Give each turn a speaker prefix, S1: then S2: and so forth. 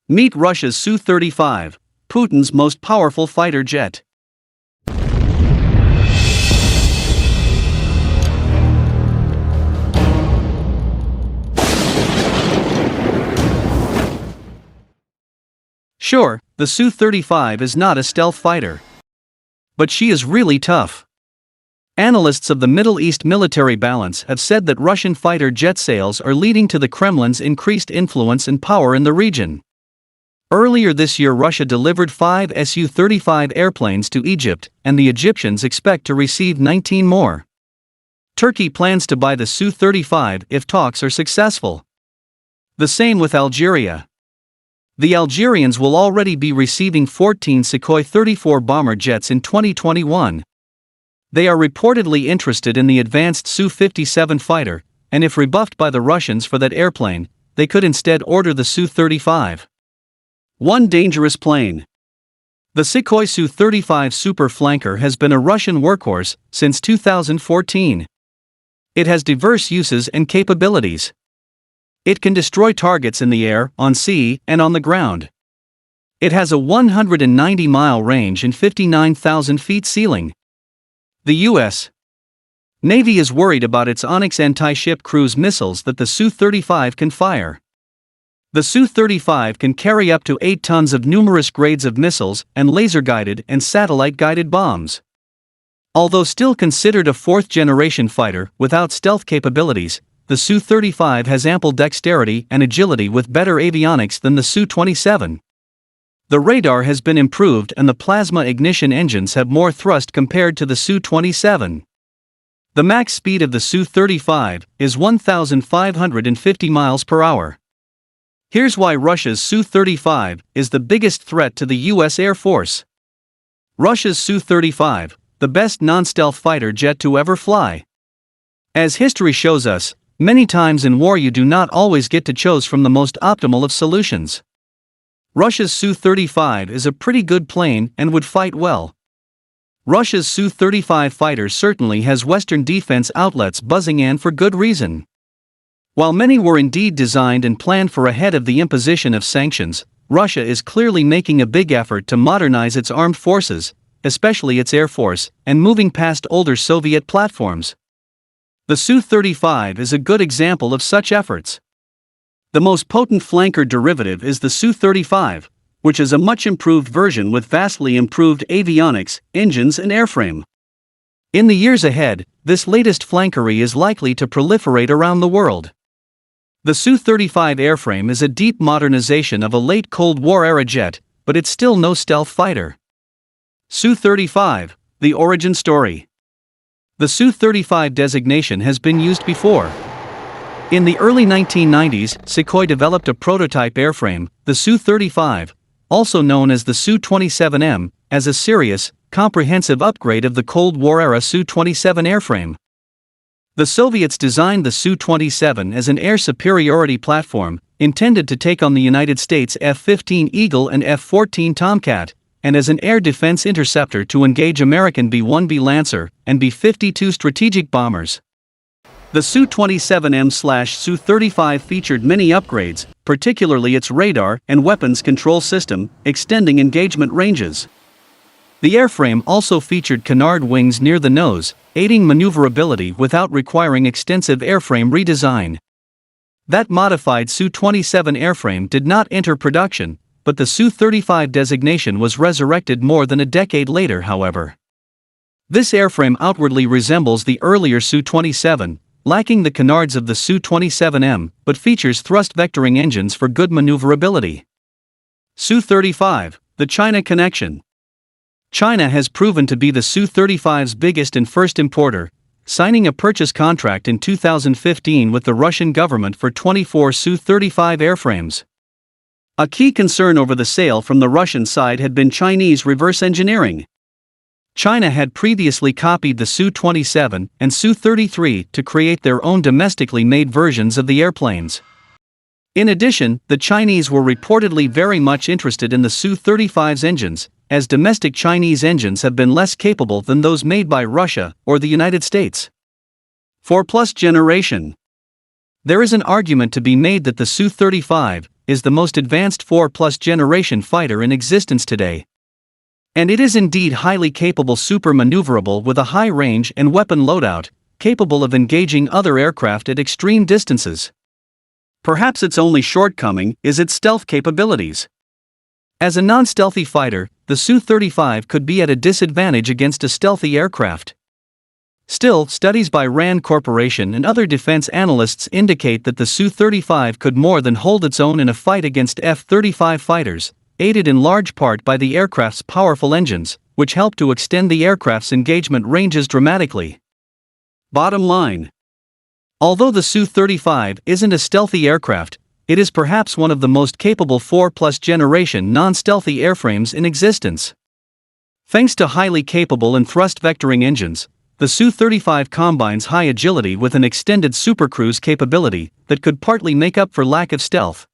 S1: Meet Russia's Su-35, Putin's most powerful fighter jet. Sure, the Su-35 is not a stealth fighter. But she is really tough. Analysts of the Middle East Military Balance have said that Russian fighter jet sales are leading to the Kremlin's increased influence and power in the region. Earlier this year, Russia delivered 5 Su-35 airplanes to Egypt, and the Egyptians expect to receive 19 more. Turkey plans to buy the Su-35 if talks are successful. The same with Algeria. The Algerians will already be receiving 14 Sukhoi 34 bomber jets in 2021. They are reportedly interested in the advanced Su-57 fighter, and if rebuffed by the Russians for that airplane, they could instead order the Su-35. One dangerous plane. The Sukhoi Su-35 Super Flanker has been a Russian workhorse since 2014. It has diverse uses and capabilities. It can destroy targets in the air, on sea, and on the ground. It has a 190-mile range and 59,000 feet ceiling. The U.S. Navy is worried about its Onyx anti-ship cruise missiles that the Su-35 can fire. The Su-35 can carry up to 8 tons of numerous grades of missiles and laser-guided and satellite-guided bombs. Although still considered a fourth-generation fighter without stealth capabilities, the Su-35 has ample dexterity and agility with better avionics than the Su-27. The radar has been improved and the plasma ignition engines have more thrust compared to the Su-27. The max speed of the Su-35 is 1,550 miles per hour. Here's why Russia's Su-35 is the biggest threat to the U.S. Air Force. Russia's Su-35, the best non-stealth fighter jet to ever fly. As history shows us, many times in war you do not always get to choose from the most optimal of solutions. Russia's Su-35 is a pretty good plane and would fight well. Russia's Su-35 fighter certainly has Western defense outlets buzzing, and for good reason. While many were indeed designed and planned for ahead of the imposition of sanctions, Russia is clearly making a big effort to modernize its armed forces, especially its air force, and moving past older Soviet platforms. The Su-35 is a good example of such efforts. The most potent flanker derivative is the Su-35, which is a much improved version with vastly improved avionics, engines and airframe. In the years ahead, this latest flankery is likely to proliferate around the world. The Su-35 airframe is a deep modernization of a late Cold War-era jet, but it's still no stealth fighter. Su-35, the origin story. The Su-35 designation has been used before. In the early 1990s, Sukhoi developed a prototype airframe, the Su-35, also known as the Su-27M, as a serious, comprehensive upgrade of the Cold War-era Su-27 airframe. The Soviets designed the Su-27 as an air superiority platform, intended to take on the United States F-15 Eagle and F-14 Tomcat, and as an air defense interceptor to engage American B-1B Lancer and B-52 strategic bombers. The Su-27M/Su-35 featured many upgrades, particularly its radar and weapons control system, extending engagement ranges. The airframe also featured canard wings near the nose, aiding maneuverability without requiring extensive airframe redesign. That modified Su-27 airframe did not enter production, but the Su-35 designation was resurrected more than a decade later, however. This airframe outwardly resembles the earlier Su-27, lacking the canards of the Su-27M, but features thrust vectoring engines for good maneuverability. Su-35, the China connection. China has proven to be the Su-35's biggest and first importer, signing a purchase contract in 2015 with the Russian government for 24 Su-35 airframes. A key concern over the sale from the Russian side had been Chinese reverse engineering. China had previously copied the Su-27 and Su-33 to create their own domestically made versions of the airplanes. In addition, the Chinese were reportedly very much interested in the Su-35's engines, as domestic Chinese engines have been less capable than those made by Russia or the United States. 4+ generation. There is an argument to be made that the Su-35, is the most advanced 4+ generation fighter in existence today. And it is indeed highly capable, super maneuverable with a high range and weapon loadout, capable of engaging other aircraft at extreme distances. Perhaps its only shortcoming is its stealth capabilities. As a non-stealthy fighter, the Su-35 could be at a disadvantage against a stealthy aircraft. Still, studies by RAND Corporation and other defense analysts indicate that the Su-35 could more than hold its own in a fight against F-35 fighters, aided in large part by the aircraft's powerful engines, which help to extend the aircraft's engagement ranges dramatically. Bottom line: although the Su-35 isn't a stealthy aircraft, it is perhaps one of the most capable 4+ generation non-stealthy airframes in existence. Thanks to highly capable and thrust-vectoring engines, the Su-35 combines high agility with an extended supercruise capability that could partly make up for lack of stealth.